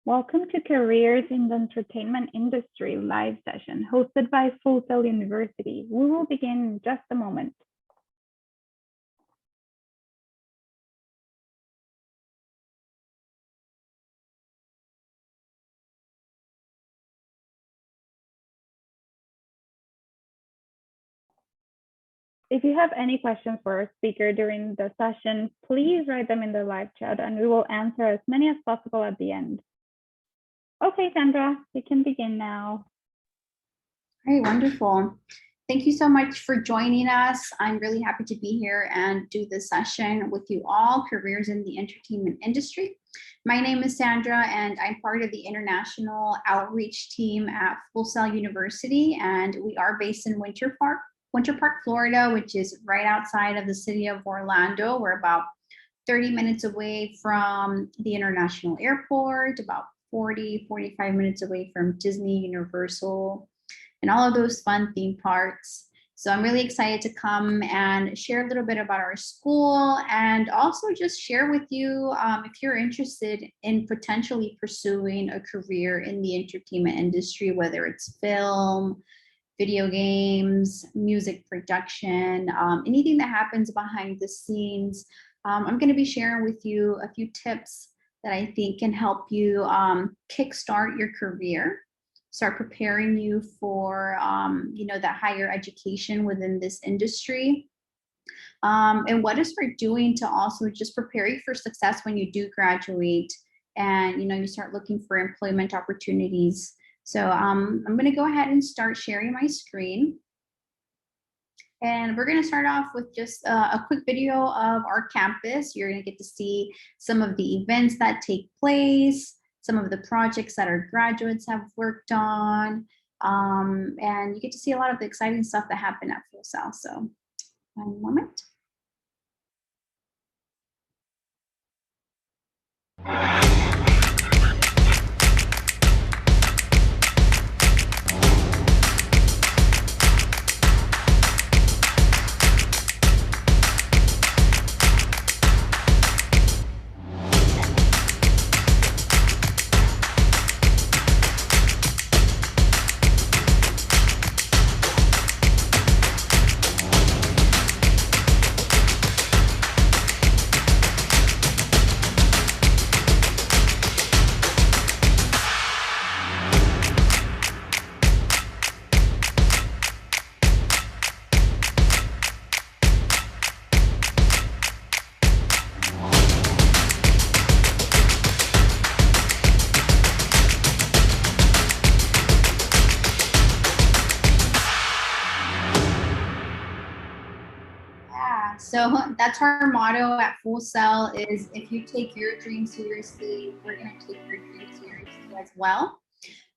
Welcome to Careers in the Entertainment Industry live session hosted by Full Sail University. We will begin in just a moment. If you have any questions for our speaker during the session, please write them in the live chat and we will answer as many as possible at the end. Okay, Sandra, we can begin now. All right, wonderful. Thank you so much for joining us. I'm really happy to be here and do this session with you all, Careers in the Entertainment Industry. My name is Sandra and I'm part of the International Outreach Team at Full Sail University, and we are based in Winter Park, Florida, which is right outside of the city of Orlando. We're about 30 minutes away from the International Airport, about 45 minutes away from Disney, Universal, and all of those fun theme parks. So I'm really excited to come and share a little bit about our school and also just share with you if you're interested in potentially pursuing a career in the entertainment industry, whether it's film, video games, music production, anything that happens behind the scenes. I'm going to be sharing with you a few tips that I think can help you kickstart your career, start preparing you for that higher education within this industry, and what to start doing to also just prepare you for success when you do graduate and you start looking for employment opportunities. So I'm going to go ahead and start sharing my screen. And we're going to start off with just a quick video of our campus. You're going to get to see some of the events that take place, some of the projects that our graduates have worked on, and you get to see a lot of the exciting stuff that happened at Full Sail. So, one moment. So that's our motto at Full Sail is if you take your dream seriously, we're going to take your dream seriously as well.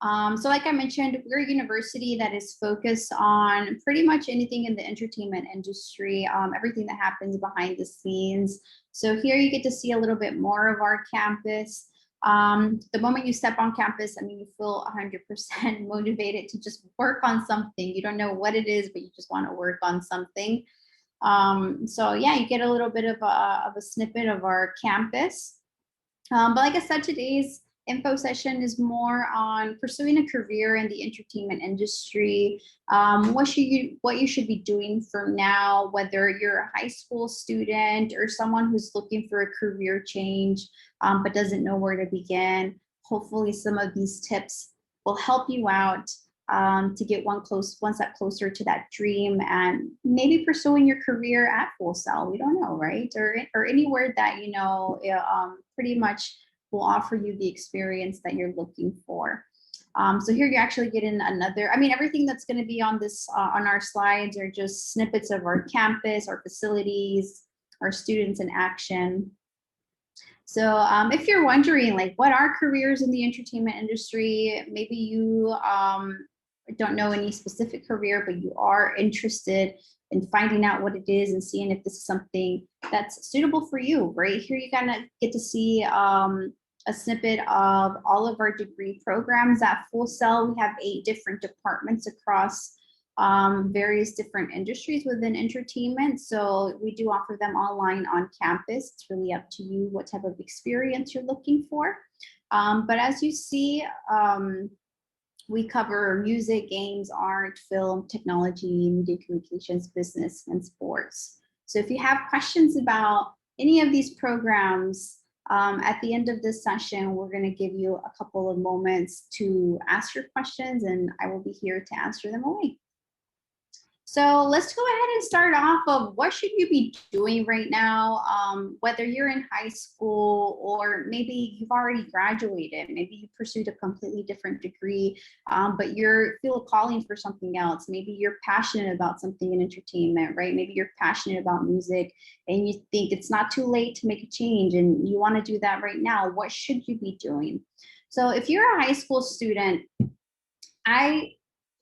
So like I mentioned, we're a university that is focused on pretty much anything in the entertainment industry, everything that happens behind the scenes. So here you get to see a little bit more of our campus. The moment you step on campus, I mean, you feel 100% motivated to just work on something. You don't know what it is, but you just want to work on something. So yeah, you get a little bit of a snippet of our campus. But like I said, today's info session is more on pursuing a career in the entertainment industry, what you should be doing from now, whether you're a high school student or someone who's looking for a career change, but doesn't know where to begin. Hopefully some of these tips will help you out to get one step closer to that dream and maybe pursuing your career at Full Sail. We don't know, right? Or anywhere that pretty much will offer you the experience that you're looking for. So here you actually get in everything that's going to be on this on our slides are just snippets of our campus, our facilities, our students in action. So if you're wondering, like, what are careers in the entertainment industry, maybe you don't know any specific career, but you are interested in finding out what it is and seeing if this is something that's suitable for you. Right here, you kind of get to see a snippet of all of our degree programs at Full Sail. We have 8 different departments across various different industries within entertainment. So we do offer them online on campus. It's really up to you what type of experience you're looking for. But as you see, we cover music, games, art, film, technology, media communications, business, and sports. So if you have questions about any of these programs, at the end of this session, we're going to give you a couple of moments to ask your questions, and I will be here to answer them away. So let's go ahead and start off of what should you be doing right now, whether you're in high school or maybe you've already graduated, maybe you pursued a completely different degree, but you feel a calling for something else. Maybe you're passionate about something in entertainment, right? Maybe you're passionate about music and you think it's not too late to make a change and you want to do that right now. What should you be doing? So if you're a high school student, I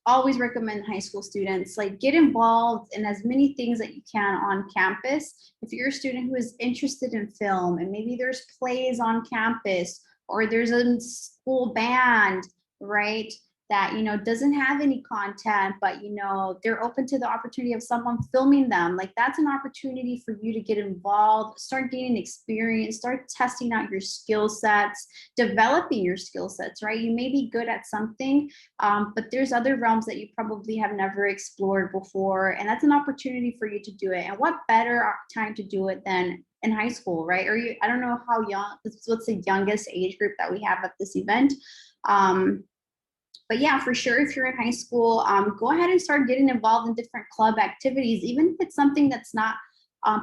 always recommend high school students like get involved in as many things that you can on campus. If you're a student who is interested in film and maybe there's plays on campus or there's a school band, right, that doesn't have any content, but they're open to the opportunity of someone filming them, like that's an opportunity for you to get involved, start gaining experience, start testing out your skill sets, developing your skill sets, right? You may be good at something, but there's other realms that you probably have never explored before, and that's an opportunity for you to do it. And what better time to do it than in high school, right? Or I don't know how young, what's the youngest age group that we have at this event. But yeah, for sure, if you're in high school, go ahead and start getting involved in different club activities, even if it's something that's not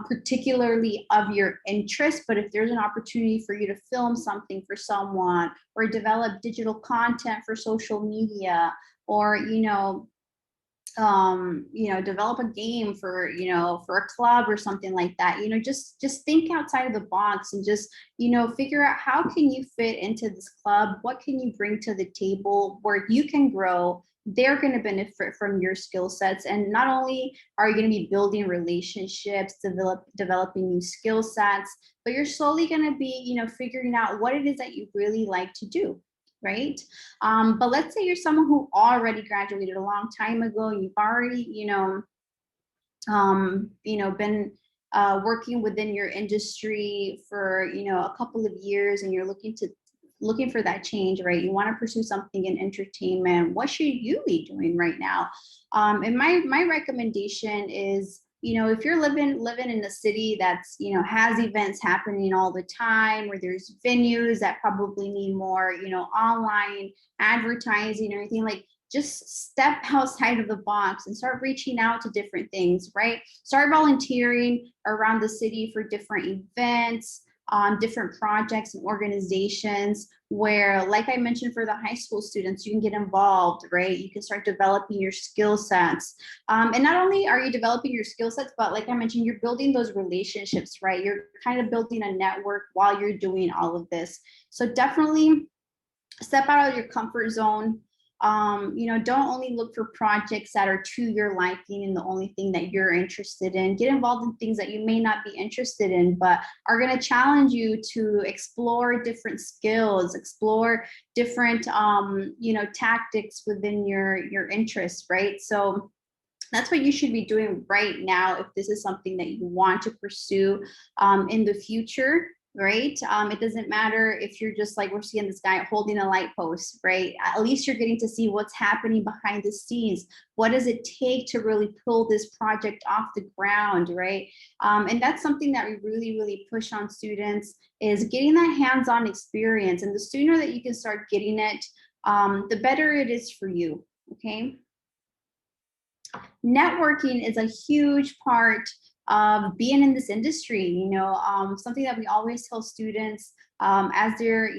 particularly of your interest. But if there's an opportunity for you to film something for someone or develop digital content for social media, or develop a game for a club or something like that, just think outside of the box and just figure out how can you fit into this club, what can you bring to the table where you can grow. They're going to benefit from your skill sets, and not only are you going to be building relationships, developing new skill sets, but you're slowly going to be figuring out what it is that you really like to do, right? But let's say you're someone who already graduated a long time ago. You've already, been working within your industry for, a couple of years, and you're looking for that change, right? You want to pursue something in entertainment. What should you be doing right now? And my recommendation is, if you're living in a city that's, has events happening all the time, where there's venues that probably need more, online advertising or anything, like just step outside of the box and start reaching out to different things, right? Start volunteering around the city for different events, different projects and organizations where, like I mentioned, for the high school students, you can get involved, right? You can start developing your skill sets. And not only are you developing your skill sets, but like I mentioned, you're building those relationships, right? You're kind of building a network while you're doing all of this. So definitely step out of your comfort zone. Don't only look for projects that are to your liking and the only thing that you're interested in. Get involved in things that you may not be interested in, but are going to challenge you to explore different skills, explore different, tactics within your interests, right? So that's what you should be doing right now if this is something that you want to pursue in the future. Right? It doesn't matter if you're just like we're seeing this guy holding a light post, right? At least you're getting to see what's happening behind the scenes. What does it take to really pull this project off the ground, right? And that's something that we really, really push on students, is getting that hands-on experience. And the sooner that you can start getting it, the better it is for you, okay? Networking is a huge part of being in this industry. Something that we always tell students as they're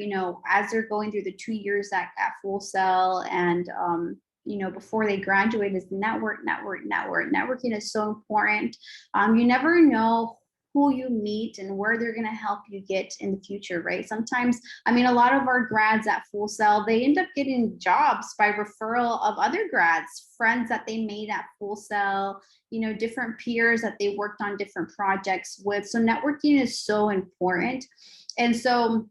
going through the 2 years at Full Sail and before they graduate, is network. Networking is so important. You never know who you meet and where they're going to help you get in the future, right? Sometimes, a lot of our grads at Full Sail, they end up getting jobs by referral of other grads, friends that they made at Full Sail, different peers that they worked on different projects with. So networking is so important. And so,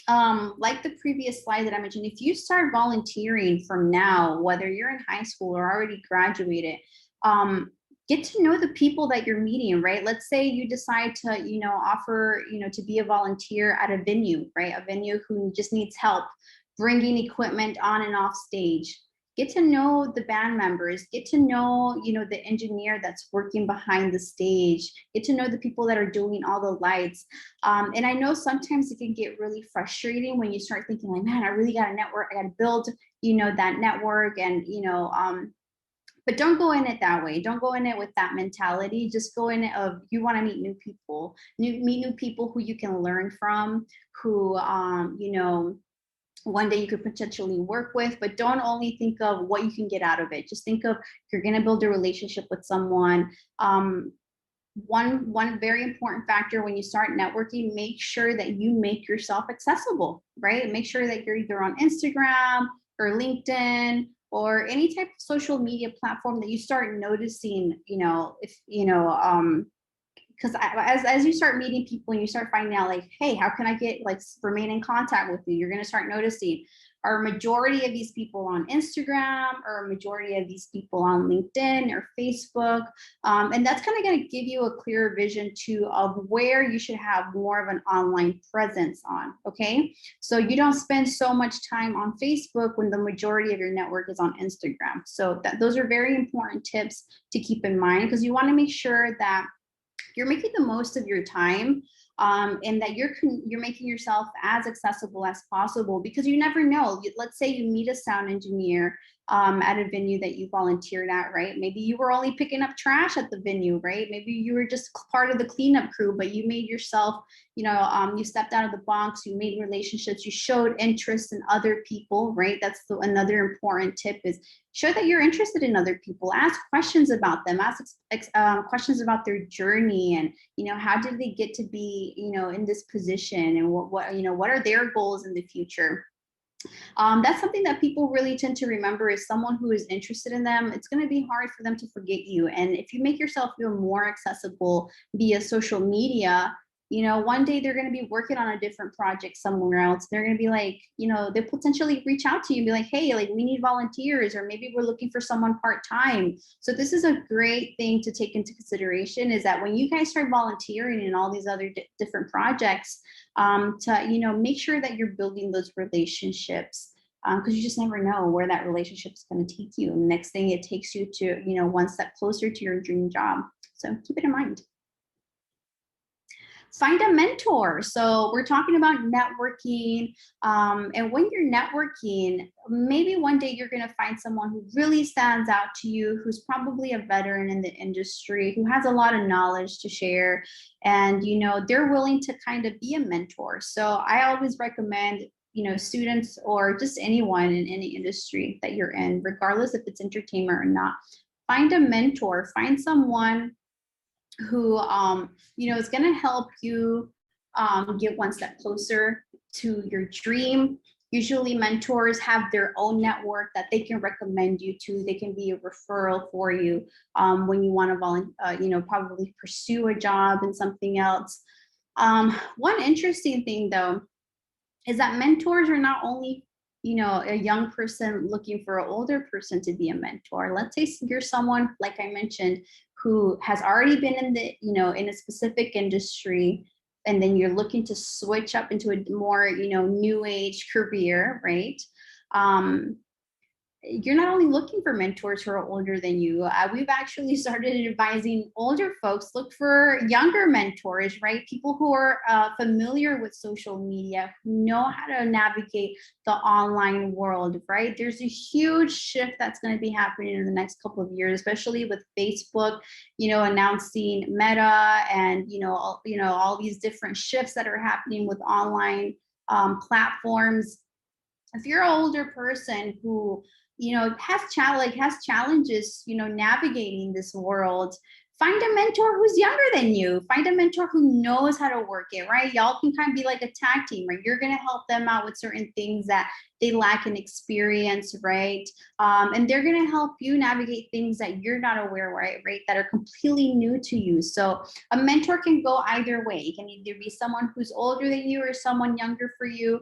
like the previous slide that I mentioned, if you start volunteering from now, whether you're in high school or already graduated, get to know the people that you're meeting, right? Let's say you decide to, offer, to be a volunteer at a venue, right? A venue who just needs help bringing equipment on and off stage. Get to know the band members, get to know, the engineer that's working behind the stage, get to know the people that are doing all the lights. And I know sometimes it can get really frustrating when you start thinking like, man, I really got to network, I got to build, that network and, but don't go in it that way. Don't go in it with that mentality. Just go in it of you want to meet new people, meet new people who you can learn from, who, one day you could potentially work with, but don't only think of what you can get out of it. Just think of you're going to build a relationship with someone. One very important factor when you start networking, make sure that you make yourself accessible, right? Make sure that you're either on Instagram or LinkedIn or any type of social media platform that you start noticing, because as you start meeting people and you start finding out like, hey, how can I get remain in contact with you? You're going to start noticing, are a majority of these people on Instagram or a majority of these people on LinkedIn or Facebook? And that's kind of going to give you a clearer vision too of where you should have more of an online presence on, okay? So you don't spend so much time on Facebook when the majority of your network is on Instagram. So those are very important tips to keep in mind, because you want to make sure that you're making the most of your time, and that you're making yourself as accessible as possible, because you never know. Let's say you meet a sound engineer at a venue that you volunteered at, right? Maybe you were only picking up trash at the venue, right? Maybe you were just part of the cleanup crew, but you made yourself, you stepped out of the box, you made relationships, you showed interest in other people, right? That's another important tip is show that you're interested in other people. Ask questions about them. Ask questions about their journey and, how did they get to be, in this position, and what are their goals in the future? That's something that people really tend to remember is someone who is interested in them. It's going to be hard for them to forget you. And if you make yourself feel more accessible via social media, one day they're going to be working on a different project somewhere else. They're going to be like, they'll potentially reach out to you and be like, hey, we need volunteers, or maybe we're looking for someone part-time. So this is a great thing to take into consideration, is that when you guys start volunteering in all these other different projects, to, make sure that you're building those relationships, because you just never know where that relationship is going to take you. And the next thing, it takes you to, one step closer to your dream job. So keep it in mind. Find a mentor. So we're talking about networking. And when you're networking, maybe one day you're going to find someone who really stands out to you, who's probably a veteran in the industry, who has a lot of knowledge to share. And, they're willing to kind of be a mentor. So I always recommend, students or just anyone in any industry that you're in, regardless if it's entertainment or not, find a mentor, find someone who is going to help you get one step closer to your dream. Usually mentors have their own network that they can recommend you to. They can be a referral for you when you want to probably pursue a job and something else. One interesting thing though is that mentors are not only a young person looking for an older person to be a mentor. Let's say you're someone, like I mentioned, who has already been in the, in a specific industry, and then you're looking to switch up into a more, new age career, right? You're not only looking for mentors who are older than you. We've actually started advising older folks, look for younger mentors, right? People who are familiar with social media, who know how to navigate the online world, right? There's a huge shift that's going to be happening in the next couple of years, especially with Facebook, announcing Meta and, all these different shifts that are happening with online platforms. If you're an older person who has challenges, navigating this world, find a mentor who's younger than you. Find a mentor who knows how to work it, right? Y'all can kind of be like a tag team, right? You're going to help them out with certain things that they lack in experience, right? And they're going to help you navigate things that you're not aware, right? That are completely new to you. So a mentor can go either way. It can either be someone who's older than you or someone younger for you.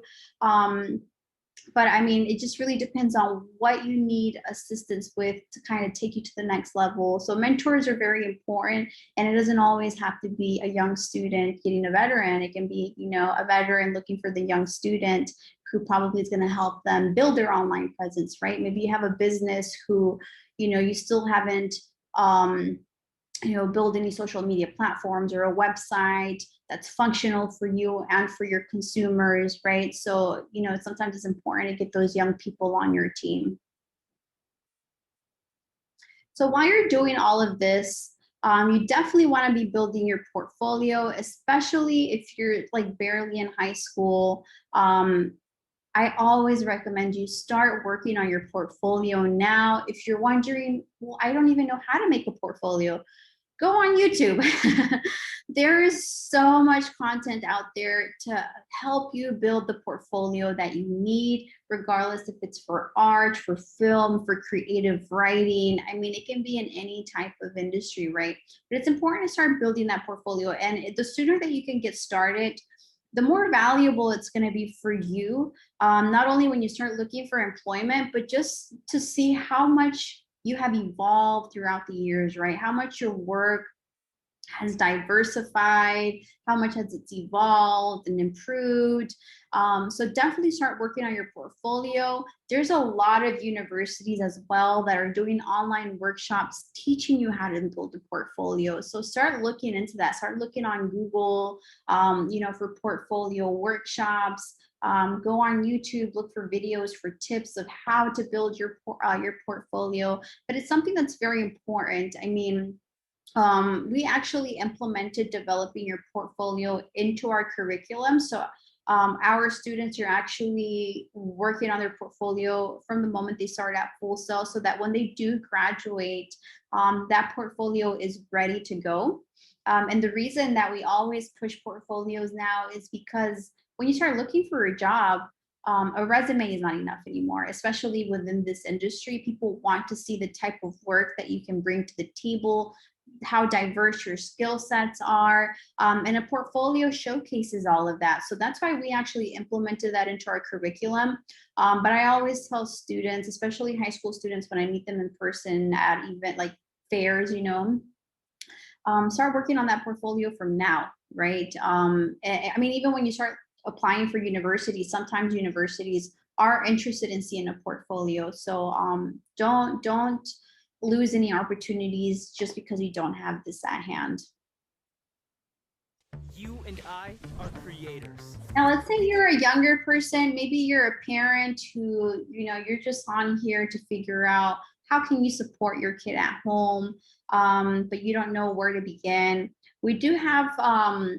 But I mean, it just really depends on what you need assistance with to kind of take you to the next level. So mentors are very important, and it doesn't always have to be a young student getting a veteran. It can be, you know, a veteran looking for the young student who probably is going to help them build their online presence, right? Maybe you have a business who, you know, you still haven't you know, build any social media platforms or a website that's functional for you and for your consumers, right? So, you know, sometimes it's important to get those young people on your team. So while you're doing all of this, you definitely want to be building your portfolio, especially if you're like barely in high school. I always recommend you start working on your portfolio now. If you're wondering, well, I don't even know how to make a portfolio, go on YouTube. There is so much content out there to help you build the portfolio that you need, regardless if it's for art, for film, for creative writing. I mean, it can be in any type of industry, right? But it's important to start building that portfolio. And the sooner that you can get started, the more valuable it's going to be for you, not only when you start looking for employment, but just to see how much you have evolved throughout the years, right? How much your work has diversified, how much has it evolved and improved. So definitely start working on your portfolio. There's a lot of universities as well that are doing online workshops teaching you how to build a portfolio. So start looking into that. Start looking on Google, you know, for portfolio workshops. Go on YouTube, look for videos for tips of how to build your portfolio. But it's something that's very important. I mean, we actually implemented developing your portfolio into our curriculum. So our students are actually working on their portfolio from the moment they start at Full Sail, so that when they do graduate, that portfolio is ready to go. And the reason that we always push portfolios now is because when you start looking for a job, a resume is not enough anymore, especially within this industry. People want to see the type of work that you can bring to the table, how diverse your skill sets are, and a portfolio showcases all of that. So that's why we actually implemented that into our curriculum. But I always tell students, especially high school students, when I meet them in person at event like fairs, you know, start working on that portfolio from now, right? I mean, even when you start applying for universities, sometimes universities are interested in seeing a portfolio. So don't lose any opportunities just because you don't have this at hand. You and I are creators. Now, let's say you're a younger person, maybe you're a parent who, you know, you're just on here to figure out how can you support your kid at home, but you don't know where to begin. We do have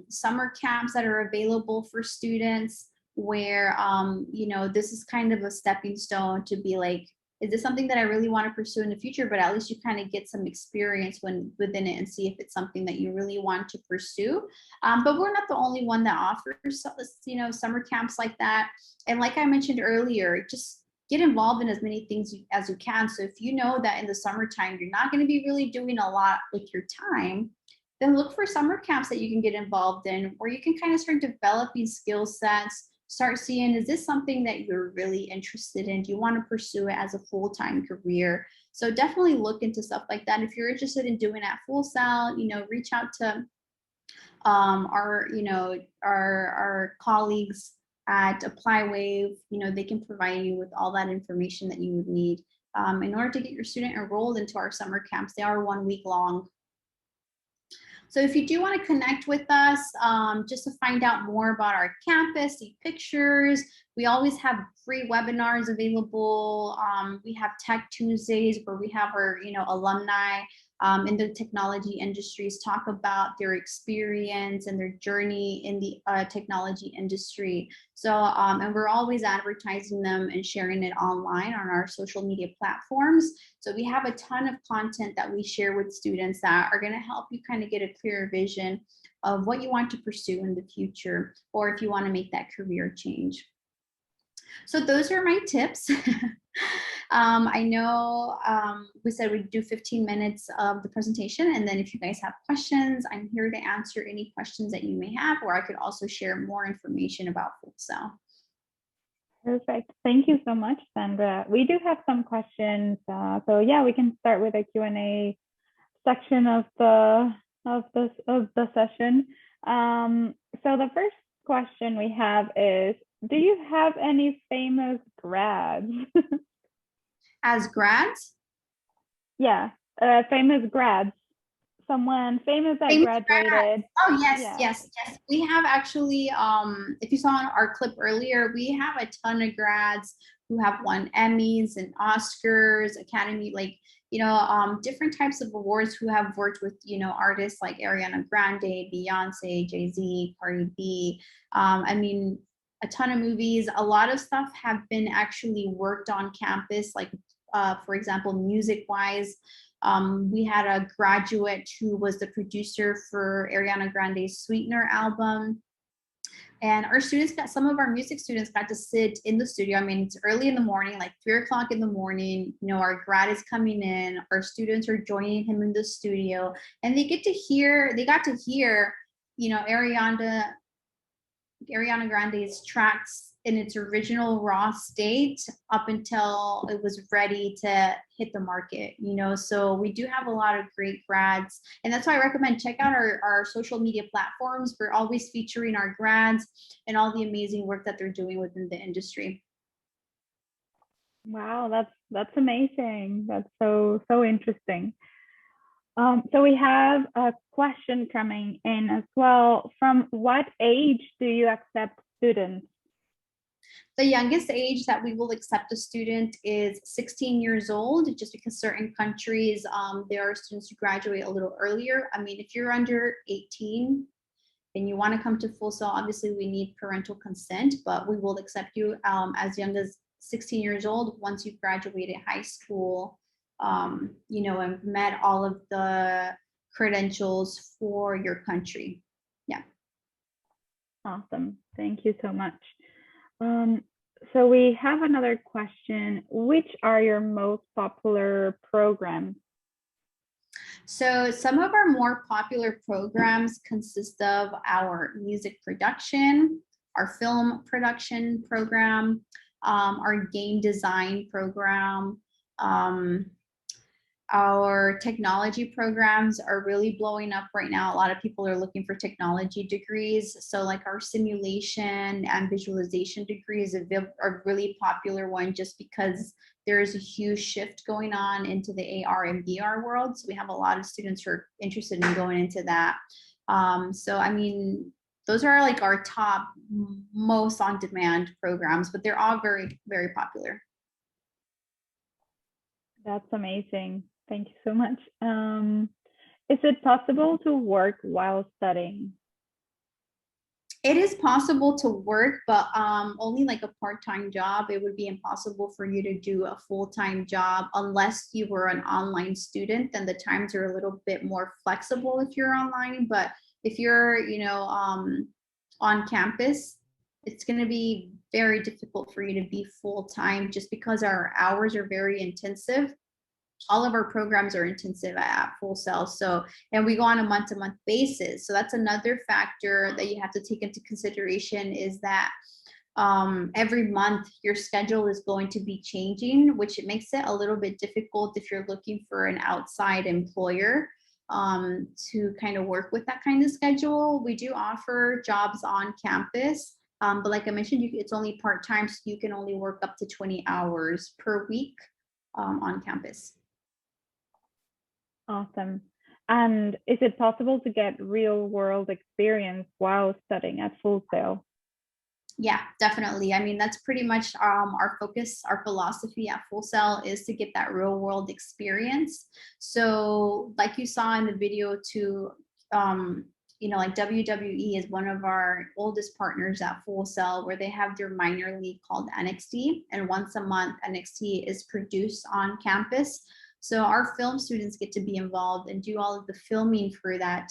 summer camps that are available for students where, you know, this is kind of a stepping stone to be like, is this something that I really want to pursue in the future? But at least you kind of get some experience within it and see if it's something that you really want to pursue. But we're not the only one that offers, you know, summer camps like that. And like I mentioned earlier, just get involved in as many things as you can. So if you know that in the summertime, you're not going to be really doing a lot with your time, then look for summer camps that you can get involved in, where you can kind of start developing skill sets, start seeing, is this something that you're really interested in? Do you want to pursue it as a full-time career? So definitely look into stuff like that. If you're interested in doing at Full Sail, you know, reach out to our, you know, our colleagues at ApplyWave. You know, they can provide you with all that information that you would need in order to get your student enrolled into our summer camps. They are 1 week long. So if you do want to connect with us, just to find out more about our campus, see pictures, we always have free webinars available. We have Tech Tuesdays where we have our, you know, alumni in the technology industries talk about their experience and their journey in the technology industry. So, and we're always advertising them and sharing it online on our social media platforms. So we have a ton of content that we share with students that are going to help you kind of get a clearer vision of what you want to pursue in the future, or if you want to make that career change. So those are my tips. I know we said we'd do 15 minutes of the presentation, and then if you guys have questions, I'm here to answer any questions that you may have, or I could also share more information about Full Sail. Perfect. Thank you so much, Sandra. We do have some questions. So yeah, we can start with a Q&A section of the session. So the first question we have is, do you have any famous grads? As grads? Yeah, famous grads. Someone famous that Famous graduated. grads. Oh, yes, Yeah. yes, yes. We have actually, if you saw on our clip earlier, we have a ton of grads who have won Emmys and Oscars, Academy, like, different types of awards, who have worked with, artists like Ariana Grande, Beyonce, Jay-Z, Cardi B. I mean, a ton of movies. A lot of stuff have been actually worked on campus, like, for example, music-wise. We had a graduate who was the producer for Ariana Grande's Sweetener album. And our students some of our music students got to sit in the studio. I mean, it's early in the morning, like 3 o'clock in the morning. Our grad is coming in, our students are joining him in the studio, and they got to hear, Ariana Grande's tracks in its original raw state up until it was ready to hit the market, So we do have a lot of great grads, and that's why I recommend check out our social media platforms. We're always featuring our grads and all the amazing work that they're doing within the industry. Wow, that's amazing. That's so interesting. So we have a question coming in as well. From what age do you accept students? The youngest age that we will accept a student is 16 years old, just because certain countries, there are students who graduate a little earlier. I mean, if you're under 18 and you want to come to Full Sail, obviously we need parental consent, but we will accept you as young as 16 years old once you've graduated high school, and met all of the credentials for your country. Yeah. Awesome. Thank you so much. So we have another question. Which are your most popular programs? So some of our more popular programs consist of our music production, our film production program, our game design program. Our technology programs are really blowing up right now. A lot of people are looking for technology degrees. So like our simulation and visualization degrees are a really popular one, just because there is a huge shift going on into the AR and VR world. So we have a lot of students who are interested in going into that. So I mean, those are like our top most on-demand programs, but they're all very, very popular. That's amazing. Thank you so much. Is it possible to work while studying? It is possible to work, but only like a part-time job. It would be impossible for you to do a full-time job unless you were an online student. Then the times are a little bit more flexible if you're online. But if you're, on campus, it's going to be very difficult for you to be full-time, just because our hours are very intensive. All of our programs are intensive at Full Sail. So, and we go on a month-to-month basis. So that's another factor that you have to take into consideration, is that every month your schedule is going to be changing, which it makes it a little bit difficult if you're looking for an outside employer to kind of work with that kind of schedule. We do offer jobs on campus, but like I mentioned, it's only part-time, so you can only work up to 20 hours per week on campus. Awesome. And is it possible to get real world experience while studying at Full Sail? Yeah, definitely. I mean, that's pretty much our focus, our philosophy at Full Sail is to get that real world experience. So like you saw in the video too, like WWE is one of our oldest partners at Full Sail, where they have their minor league called NXT, and once a month NXT is produced on campus. So our film students get to be involved and do all of the filming for that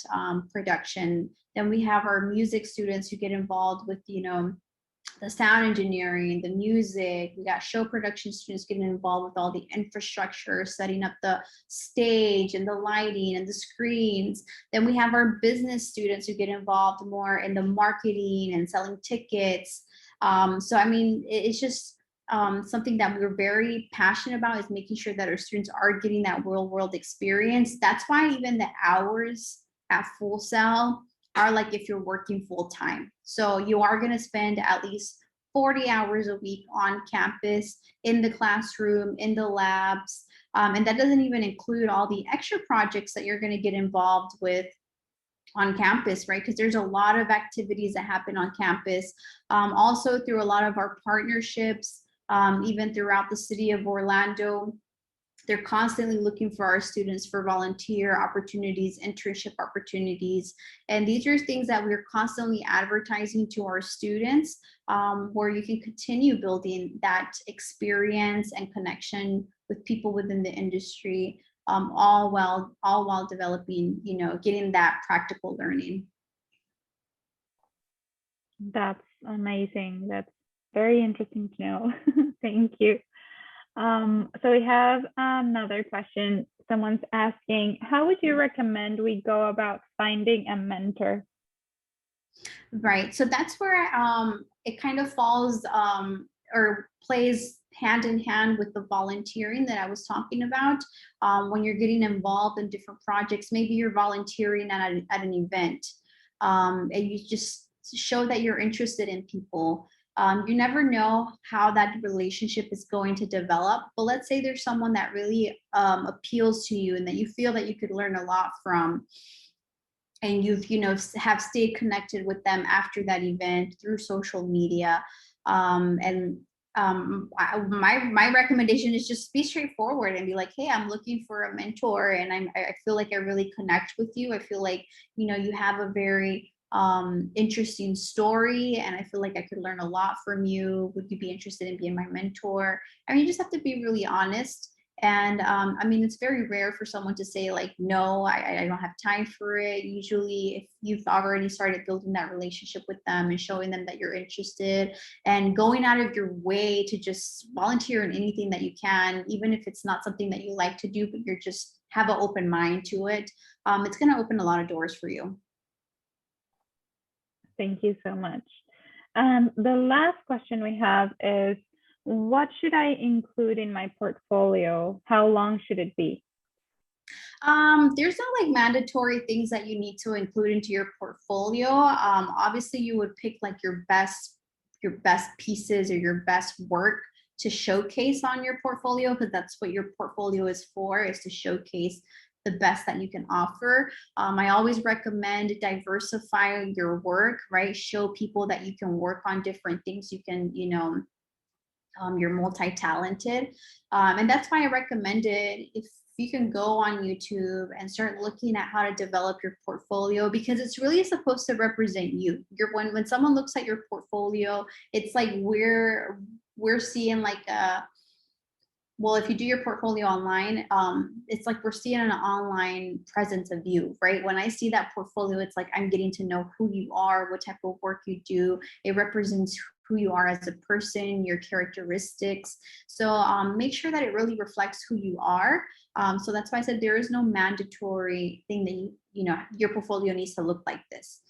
production. Then we have our music students who get involved with, the sound engineering, the music. We got show production students getting involved with all the infrastructure, setting up the stage and the lighting and the screens. Then we have our business students who get involved more in the marketing and selling tickets. So, I mean, it's just something that we're very passionate about, is making sure that our students are getting that real world experience. That's why even the hours at Full Sail are like if you're working full time. So you are going to spend at least 40 hours a week on campus, in the classroom, in the labs. And that doesn't even include all the extra projects that you're going to get involved with on campus, right? Because there's a lot of activities that happen on campus. Also through a lot of our partnerships, even throughout the city of Orlando, they're constantly looking for our students for volunteer opportunities, internship opportunities. And these are things that we're constantly advertising to our students, where you can continue building that experience and connection with people within the industry, all while developing, getting that practical learning. That's amazing. That's very interesting to know. Thank you. So we have another question. Someone's asking, how would you recommend we go about finding a mentor? Right. So that's where it kind of falls or plays hand in hand with the volunteering that I was talking about. When you're getting involved in different projects, maybe you're volunteering at an event, and you just show that you're interested in people. You never know how that relationship is going to develop, but let's say there's someone that really appeals to you and that you feel that you could learn a lot from, and you've have stayed connected with them after that event through social media. My recommendation is just be straightforward and be like, hey, I'm looking for a mentor, and I feel like I really connect with you. I feel like you have a very interesting story, and I feel like I could learn a lot from you. Would you be interested in being my mentor? I mean, you just have to be really honest. And I mean, it's very rare for someone to say like, no, I don't have time for it. Usually, if you've already started building that relationship with them and showing them that you're interested and going out of your way to just volunteer in anything that you can, even if it's not something that you like to do, but you're just have an open mind to it, it's going to open a lot of doors for you. Thank you so much. The last question we have is, what should I include in my portfolio? How long should it be? There's not like mandatory things that you need to include into your portfolio. Obviously you would pick like your best pieces or your best work to showcase on your portfolio, because that's what your portfolio is for, is to showcase the best that you can offer. I always recommend diversify your work, right? Show people that you can work on different things. You can, you're multi-talented. And that's why I recommended, if you can go on YouTube and start looking at how to develop your portfolio, because it's really supposed to represent you. When someone looks at your portfolio, it's like we're seeing like well, if you do your portfolio online, it's like we're seeing an online presence of you, right? When I see that portfolio, it's like I'm getting to know who you are, what type of work you do. It represents who you are as a person, your characteristics. So make sure that it really reflects who you are. So that's why I said there is no mandatory thing that your portfolio needs to look like this.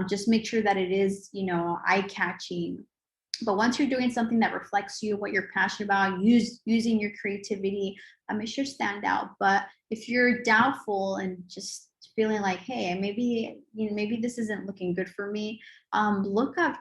Just make sure that it is, eye-catching. But once you're doing something that reflects you, what you're passionate about, using your creativity, it should stand out. But if you're doubtful and just feeling like, hey, maybe this isn't looking good for me, look up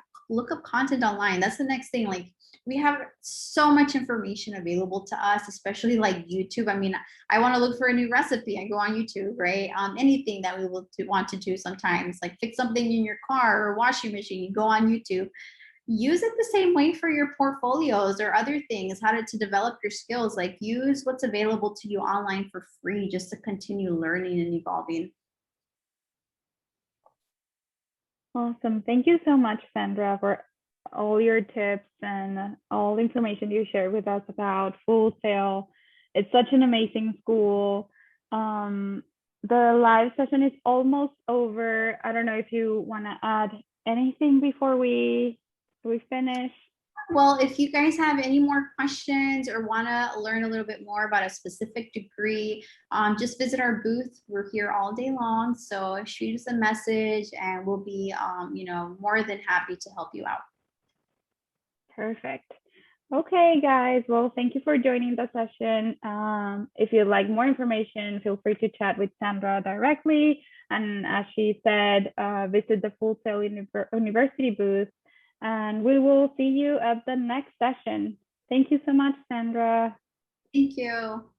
content online. That's the next thing. Like, we have so much information available to us, especially like YouTube. I mean, I want to look for a new recipe, I go on YouTube, right? Anything that we will want to do sometimes, like fix something in your car or washing machine, you go on YouTube. Use it the same way for your portfolios or other things, how to develop your skills. Like, use what's available to you online for free just to continue learning and evolving. Awesome. Thank you so much, Sandra, for all your tips and all the information you shared with us about Full Sail. It's such an amazing school. The live session is almost over. I don't know if you want to add anything before we finish. Well, if you guys have any more questions or want to learn a little bit more about a specific degree, just visit our booth. We're here all day long. So shoot us a message and we'll be, more than happy to help you out. Perfect. Okay, guys. Well, thank you for joining the session. If you'd like more information, feel free to chat with Sandra directly. And as she said, visit the Full Sail University booth. And we will see you at the next session. Thank you so much, Sandra. Thank you.